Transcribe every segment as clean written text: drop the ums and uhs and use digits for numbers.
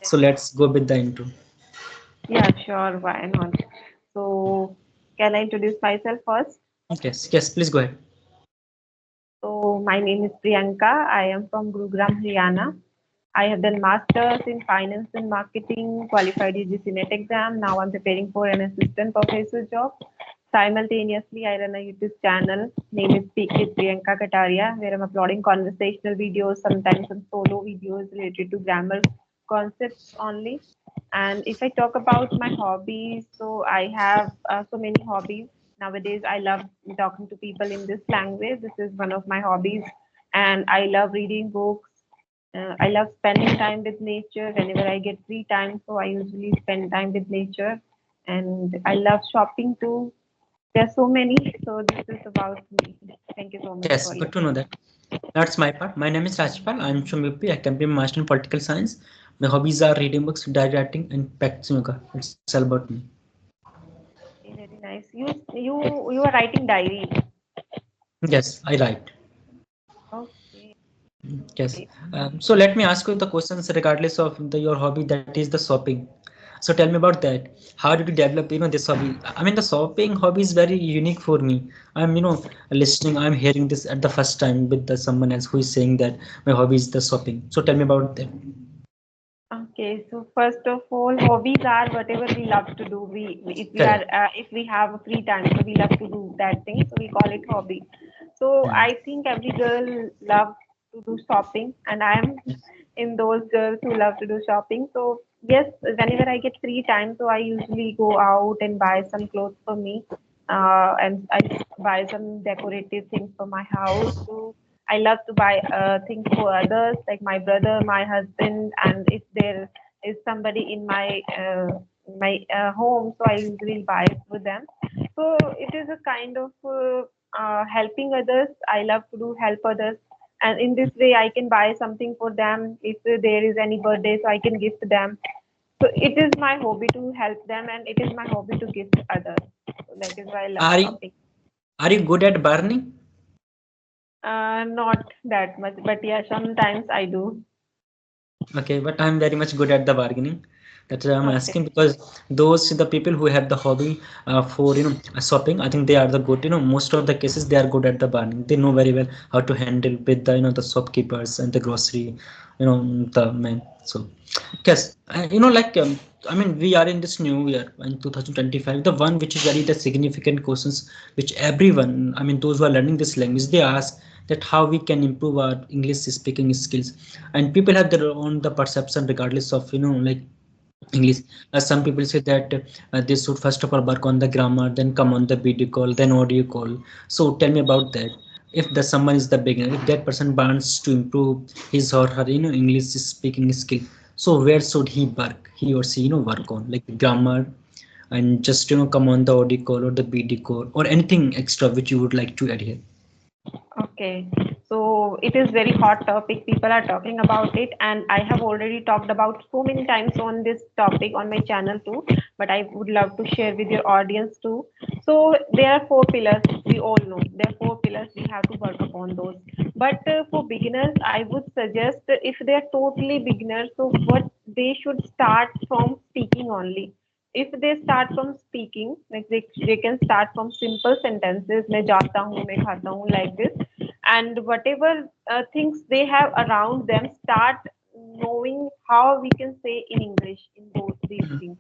So let's go with the intro. Yeah, sure. Why not? So, can I introduce myself first? Yes, yes, please go ahead. So, my name is Priyanka. I am from Gurugram, Haryana. I have done masters in finance and marketing, qualified UGC NET exam. Now I'm preparing for an assistant professor job. Simultaneously, I run a YouTube channel. Name is Speak with Priyanka Kataria, where I'm uploading conversational videos, sometimes some solo videos related to grammar concepts only. And if I talk about my hobbies, so I have so many hobbies. Nowadays, I love talking to people in this language. This is one of my hobbies. And I love reading books. I love spending time with nature whenever I get free time. So I usually spend time with nature. And I love shopping too. There are so many. So this is about me. Thank you so much Yes, for good to know listening. that. That's my part. My name is Rajpal. I'm from UP. I complete my master in political science. My hobbies are reading books, diary writing, and practicing yoga. It's all about me. Okay, very nice. You are writing diary. Yes, I write. Okay. Yes. So let me ask you the questions regardless of your hobby, that is the shopping. So tell me about that. How did you develop, this hobby? I mean, the shopping hobby is very unique for me. I'm, listening, I'm hearing this at the first time with someone else who is saying that my hobby is the shopping. So tell me about that. Okay, so first of all, hobbies are whatever we love to do. Correct. If we have a free time, so we love to do that thing, so we call it hobby. So Hmm. I think every girl loves to do shopping, and I am Yes. in those girls who love to do shopping. So yes, whenever I get free time, so I usually go out and buy some clothes for me, and I buy some decorative things for my house. So I love to buy things for others, like my brother, my husband, and if there is somebody in my home, so I usually buy it for them. So it is a kind of helping others. I love to do help others, and in this way, I can buy something for them if there is any birthday, so I can gift them. So it is my hobby to help them, and it is my hobby to gift others. So that is why I love Are you, shopping. are you good at burning? Not that much, but yeah, sometimes I do. Okay, but I'm very much good at the bargaining. That's why I'm Okay. asking, because those the people who have the hobby for shopping, I think they are the good. Most of the cases they are good at the bargaining. They know very well how to handle with the the shopkeepers and the grocery, the men. So yes, like I mean we are in this new year in 2025. The one which is very the significant questions which everyone, I mean those who are learning this language, they ask that how we can improve our English speaking skills, and people have their own the perception regardless of like English. Some people say that they should first of all work on the grammar, then come on the video call, then audio call. So tell me about that. If the someone is the beginner, if that person wants to improve his or her English speaking skill, so where should he work? He or she work on like grammar, and just come on the audio call or the video call or anything extra which you would like to add here. Okay, so it is very hot topic. People are talking about it, and I have already talked about so many times on this topic on my channel too. But I would love to share with your audience too. So there are four pillars. We all know there are four pillars. We have to work upon those. But for beginners, I would suggest if they are totally beginners, so what they should start from speaking only. If they start from speaking, like they can start from simple sentences, मैं जाता हूँ, मैं खाता हूँ, like this, and whatever things they have around them, start knowing how we can say in English in both these things,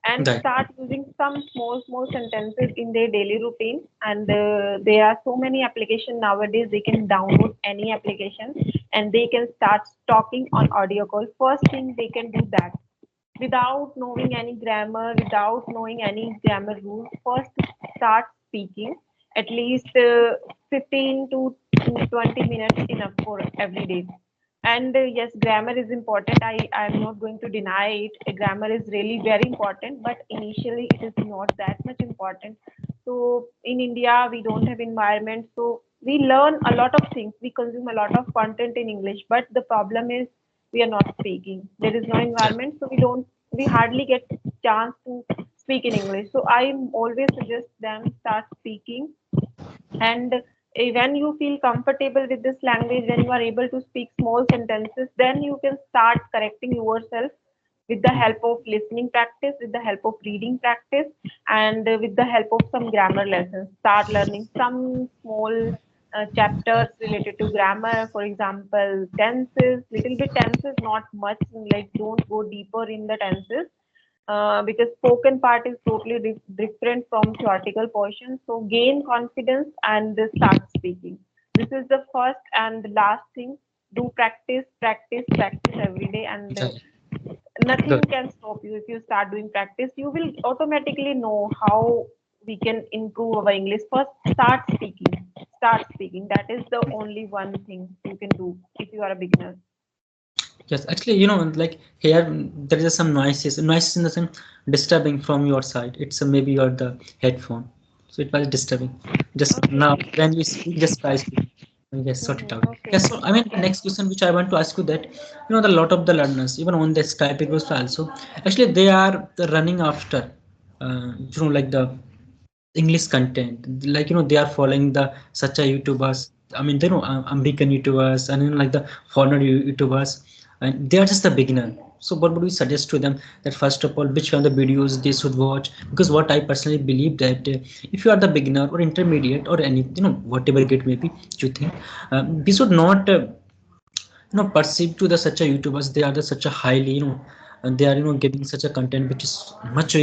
and Right. start using some small sentences in their daily routine. And there are so many applications nowadays. They can download any application and they can start talking on audio call. First thing they can do that without knowing any grammar, without knowing any grammar rules. First, start speaking at least 15 to 20 minutes enough for every day. And yes, grammar is important. I am not going to deny it. Grammar is really very important, but initially it is not that much important. So in India, we don't have environment, so we learn a lot of things. We consume a lot of content in English, but the problem is we are not speaking. There is no Right. environment, so we hardly get chance to speak in English. So I always suggest them start speaking. And when you feel comfortable with this language, when you are able to speak small sentences, then you can start correcting yourself with the help of listening practice, with the help of reading practice, and with the help of some grammar lessons. Start learning some small chapters related to grammar, for example, tenses, little bit tenses, not much, like don't go deeper in the tenses, because spoken part is totally different from theoretical portion. So gain confidence and start speaking. This is the first and the last thing. Do practice, practice, practice every day, and Yeah, nothing good. can stop you. If you start doing practice, you will automatically know how we can improve our English. First, start speaking. Start speaking. That is the only one thing you can do if you are a beginner. Yes, actually, like here there is some noises in the sense disturbing from your side. It's maybe your the headphone, so it was disturbing. Just now Okay. when you speak, just try speaking. Yes, sort it out. Okay. Yes, so I mean the next question which I want to ask you that the lot of the learners even on the Skype it was also actually they are running after like the English content. Like they are following the such a YouTubers. I mean American YouTubers and like the foreigner YouTubers, and they are just the beginner. So what would we suggest to them that first of all which kind of videos they should watch? Because what I personally believe that if you are the beginner or intermediate or any whatever it may be, you think we should not perceive to the such a YouTubers. They are the such a highly and they are giving such a content which is much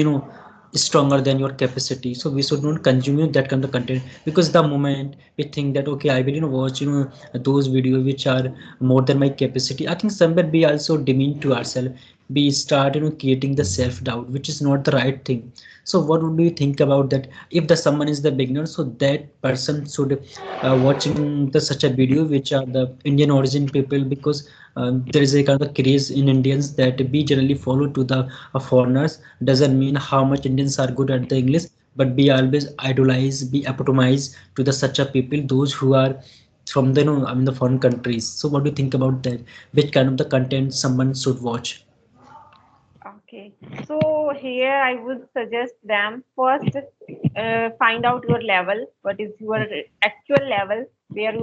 stronger than your capacity. So we should not consume that kind of content, because the moment we think that okay I will watch those videos which are more than my capacity, I think somewhere we also demean to ourselves. We start creating the self doubt, which is not the right thing. So what would you think about that? If the someone is the beginner, so that person should watching the such a video which are the Indian origin people, because there is a kind of craze in Indians that we generally follow to the foreigners. Doesn't mean how much Indians are good at the English, but we always idolize, we epitomize to the such a people, those who are from the I mean the foreign countries. So what do you think about that? Which kind of the content someone should watch? Okay, so here I would suggest them first, find out your level. What is your actual level? Where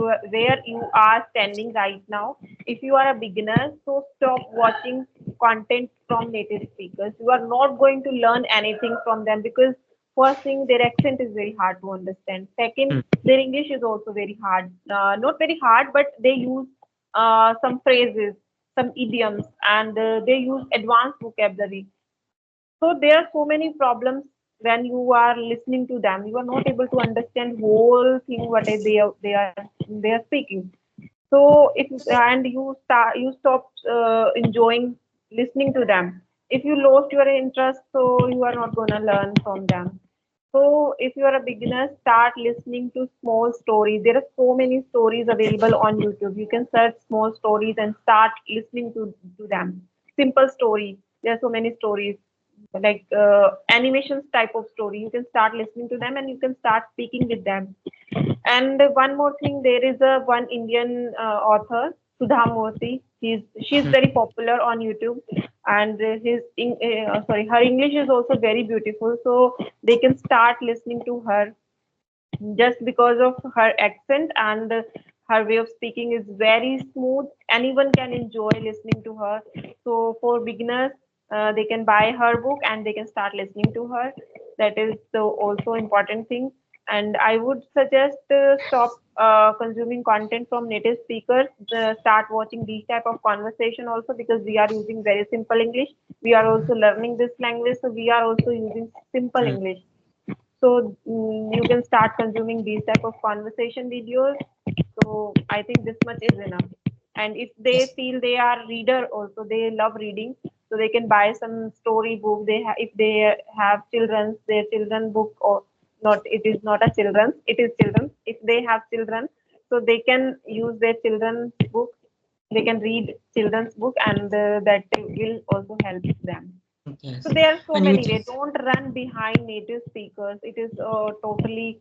you are standing right now? If you are a beginner, so stop watching content from native speakers. You are not going to learn anything from them, because first thing, their accent is very hard to understand. Second, Hmm. their English is also very hard. Not very hard, but they use some phrases, some idioms, and they use advanced vocabulary. So there are so many problems when you are listening to them. You are not able to understand whole thing what they are speaking. So if and you stop enjoying listening to them. If you lost your interest, so you are not gonna learn from them. So if you are a beginner, start listening to small stories. There are so many stories available on YouTube. You can search small stories and start listening to them. Simple story. There are so many stories, like animations type of story. You can start listening to them and you can start speaking with them. And one more thing, there is a one Indian author, Sudha Murthy. She's Hmm. very popular on YouTube, and her English is also very beautiful. So they can start listening to her just because of her accent, and her way of speaking is very smooth. Anyone can enjoy listening to her. So for beginners, they can buy her book and they can start listening to her. That is the also important thing. And I would suggest stop consuming content from native speakers. Start watching these type of conversation also, because we are using very simple English. We are also learning this language, so we are also using simple Hmm. English. So you can start consuming these type of conversation videos. So I think this much is enough. And if they Yes. feel they are reader also, they love reading, so they can buy some story book. If they have children's, their children book, or not, it is not a children's, it is children. If they have children, so they can use their children's book. They can read children's book, and that will also help them. So Yes. there are so And you many think ways. Don't run behind native speakers. It is totally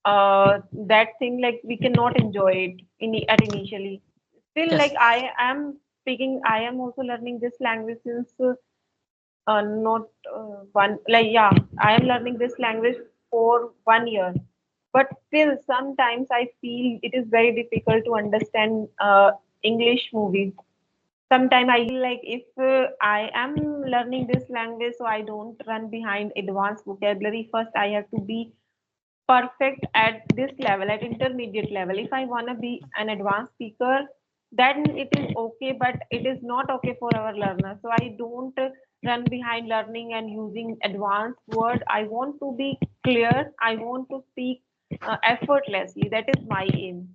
that thing, like we cannot enjoy it at initially. Still, like yes. I am speaking, I am also learning this language since not one, like yeah, I am learning this language for 1 year. but still sometimes I feel it is very difficult to understand English movies. Sometimes I feel like if I am learning this language, so I don't run behind advanced vocabulary. First, I have to be perfect at this level, at intermediate level. If I want to be an advanced speaker, then it is okay, but it is not okay for our learners. So I don't run behind learning and using advanced word. I want to be clear. I want to speak effortlessly. That is my aim.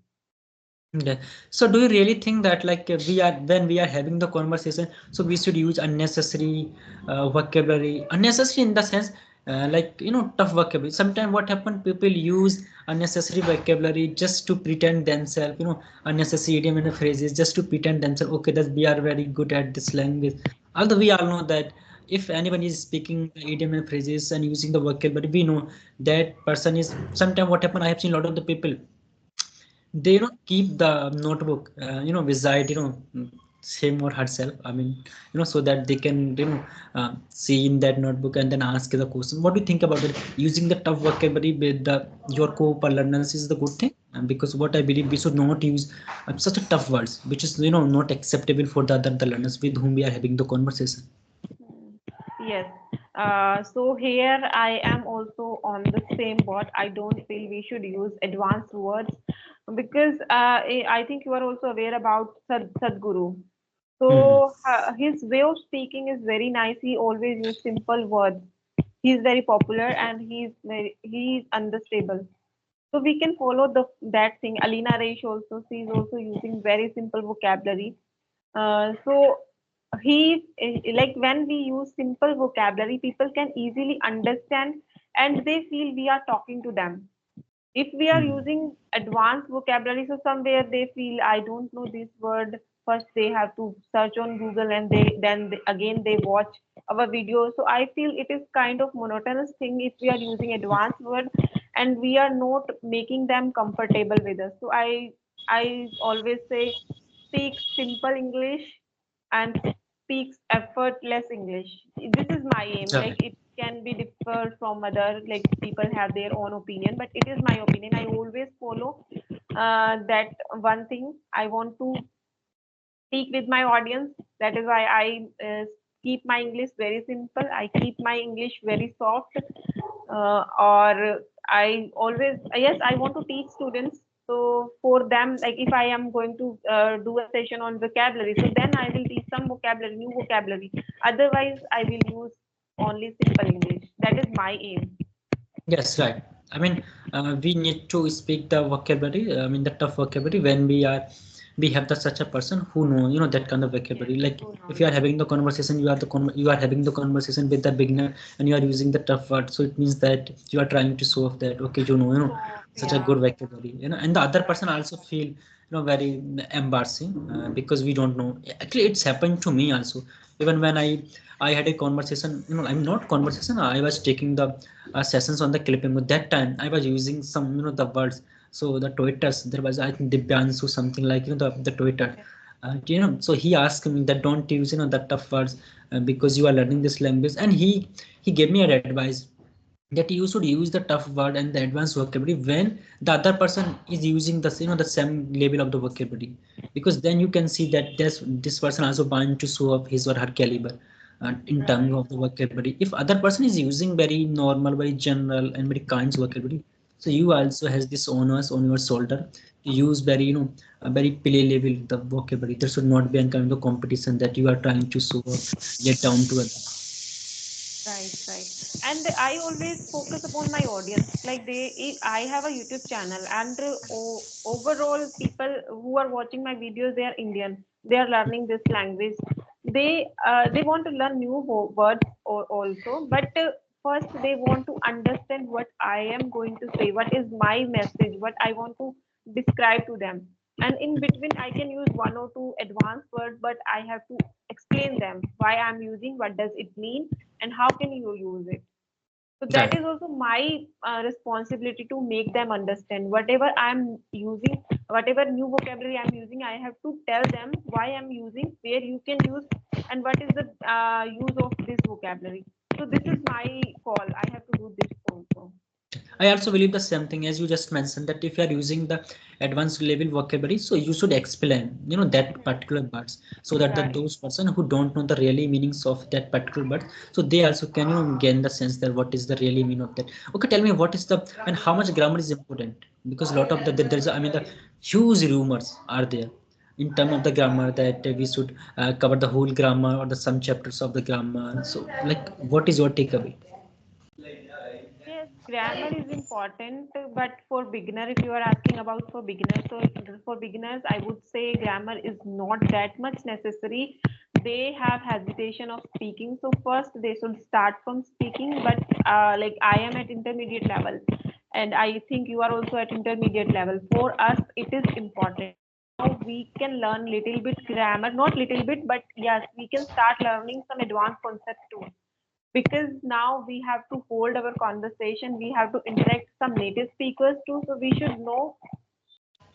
Okay. So do you really think that like we are when we are having the conversation, so we should use unnecessary vocabulary, unnecessary in the sense like tough vocabulary. Sometimes what happen, people use unnecessary vocabulary just to pretend themselves, unnecessary idiom and phrases just to pretend themselves. Okay, that we are very good at this language. Although we all know that if anyone is speaking the idiom and phrases and using the vocabulary, we know that person is. Sometimes what happen, I have seen a lot of the people, they keep the notebook beside him or herself, I mean, so that they can see in that notebook and then ask the question. What do you think about it? Using the tough vocabulary with the your co-learners is the good thing. Because what I believe, we should not use such a tough words which is not acceptable for the other the learners with whom we are having the conversation. Hmm. Yes. So here I am also on the same boat. I don't feel we should use advanced words because I think you are also aware about Sadhguru. Hmm. So his way of speaking is very nice. He always use simple words. He's very popular and he's understable. So we can follow the that thing. Alina Reish also, she is also using very simple vocabulary. So like when we use simple vocabulary, people can easily understand and they feel we are talking to them. If we are Hmm. using advanced vocabulary, so somewhere they feel I don't know this word. First they have to search on Google and again they watch our video. So I feel it is kind of monotonous thing if we are using advanced word and we are not making them comfortable with us. So I always say speak simple English and speaks effortless English. This is my aim. Yeah. Like it can be differed from other, like people have their own opinion, but it is my opinion. I always follow that one thing. I want to speak with my audience. That is why I keep my English very simple. I keep my English very soft. Or I always, yes, I want to teach students. So for them, like if I am going to do a session on vocabulary, so then I will teach some vocabulary, new vocabulary. Otherwise, I will use only simple English. That is my aim. Yes, right. I mean, we need to speak the vocabulary. I mean, the tough vocabulary when we have the such a person who know, that kind of Yes, vocabulary. Like who if knows? you are having the conversation, you are having the conversation with the beginner and you are using the tough word. So it means that you are trying to show off that okay, So such a yeah, good vocabulary, and the other right, person also feel very embarrassing because we don't know. Actually, it's happened to me also. Even when I had a conversation, I'm not conversation. I was taking the sessions on the clipping. But that time I was using some the words. So the Twitters, there was I think Dibyansu something like the Twitter. So he asked me that don't use the tough words because you are learning this language, and he gave me an advice that you should use the tough word and the advanced vocabulary when the other person is using the the same level of the vocabulary, because then you can see that this person also bound to show up his or her caliber in terms right. of the vocabulary. If other person is using very normal, very general and very kind vocabulary, so you also has this onus on your shoulder to use very a very play level the vocabulary. There should not be any kind of competition that you are trying to show up, get down to other. Right, right. And I always focus upon my audience. Like I have a YouTube channel, and overall, people who are watching my videos, they are Indian. They are learning this language. They want to learn new words also, but first they want to understand what I am going to say. What is my message? What I want to describe to them. And in between, I can use one or two advanced words, but I have to explain them why I'm using, what does it mean, and how can you use it. So that Right. is also my responsibility to make them understand whatever I'm using, whatever new vocabulary I'm using. I have to tell them why I'm using, where you can use, and what is the use of this vocabulary. So this is my call. I have to do this also. I also believe the same thing as you just mentioned, that if you are using the advanced level vocabulary, so you should explain, that particular words, so that Right. those person who don't know the really meanings of that particular word, so they also can gain the sense that what is the really meaning of that. Okay, tell me what is the and how much grammar is important, because a lot of there's I mean the huge rumors are there in terms of the grammar that we should cover the whole grammar or the some chapters of the grammar. So like, what is your takeaway? Yes, grammar is important, but for beginner, if you are asking about for beginners, so for beginners, I would say grammar is not that much necessary. They have hesitation of speaking, so first they should start from speaking. But like I am at intermediate level, and I think you are also at intermediate level. For us, it is important. Now we can learn little bit grammar, not little bit, but yes, we can start learning some advanced concepts too, because now we have to hold our conversation, we have to interact some native speakers too, so we should know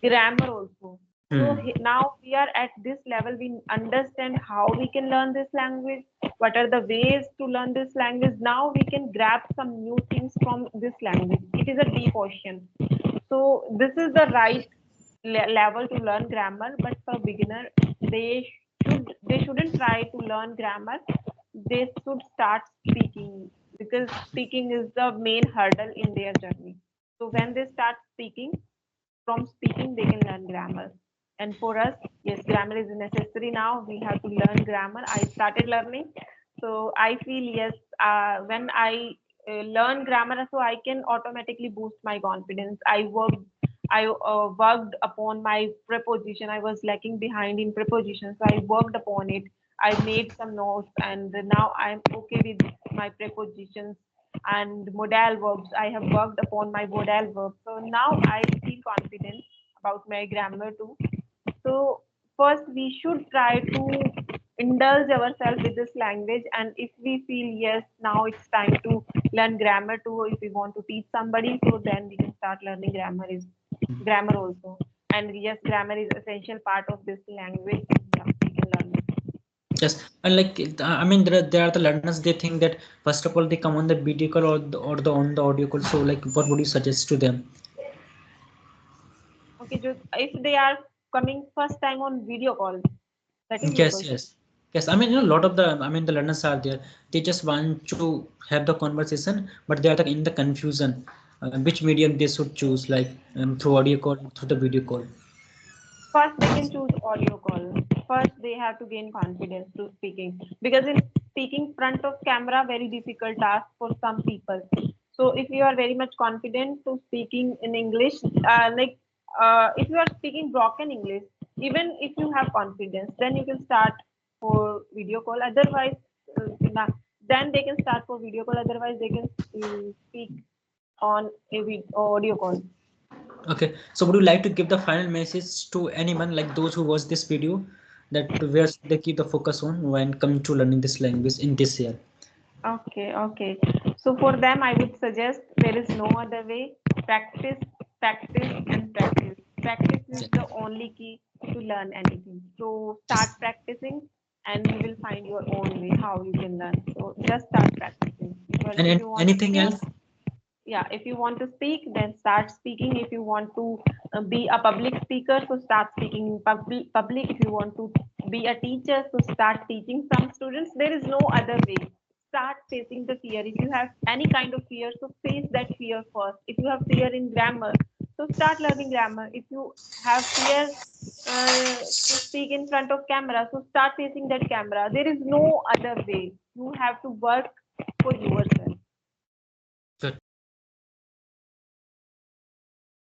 grammar also. So Hmm. now we are at this level, we understand how we can learn this language, what are the ways to learn this language. Now we can grab some new things from this language. It is a deep ocean, so this is the right level to learn grammar. But for beginner, they shouldn't try to learn grammar, they should start speaking, because speaking is the main hurdle in their journey. So when they start speaking, from speaking they can learn grammar. And for us, yes, grammar is necessary. Now we have to learn grammar. I started learning, so I feel yes, when I learn grammar, so I can automatically boost my confidence. I worked upon my preposition. I was lacking behind in preposition, so I worked upon it. I made some notes, and now I'm okay with my prepositions and modal verbs. I have worked upon my modal verbs, so now I feel confident about my grammar too. So first, we should try to indulge ourselves with this language, and if we feel yes, now it's time to learn grammar too. If we want to teach somebody, so then we can start learning grammar also. And yes, grammar is essential part of this language. Yeah, we can learn it. Yes, and like I mean, there are the learners. They think that first of all they come on the video call or the on the audio call. So like, what would you suggest to them? Okay, just if they are coming first time on video call, that is your Yes, question. yes, yes. I mean, a lot of the the learners are there. They just want to have the conversation, but they are in the confusion. Which medium they should choose, like through audio call, through the video call. First, they can choose audio call. First, they have to gain confidence to speaking, because in speaking front of camera, very difficult task for some people. So, if you are very much confident to speaking in English, if you are speaking broken English, even if you have confidence, then you can start for video call. Otherwise, then they can start for video call. Otherwise, they can speak on a audio call. Okay, so would you like to give the final message to anyone, like those who watch this video, that where should they keep the focus on when coming to learning this language in this year? Okay, okay. So for them, I would suggest there is no other way. Practice, practice, and practice. Practice is Yeah. the only key to learn anything. So start Yes. practicing, and you will find your own way how you can learn. So just start practicing. Well, And if you want anything to, else? yeah, if you want to speak, then start speaking. If you want to be a public speaker, so start speaking in public. If you want to be a teacher, so start teaching some students. There is no other way. Start facing the fear. If you have any kind of fear, so face that fear first. If you have fear in grammar, so start learning grammar. If you have fear to speak in front of camera, so start facing that camera. There is no other way. You have to work for yourself.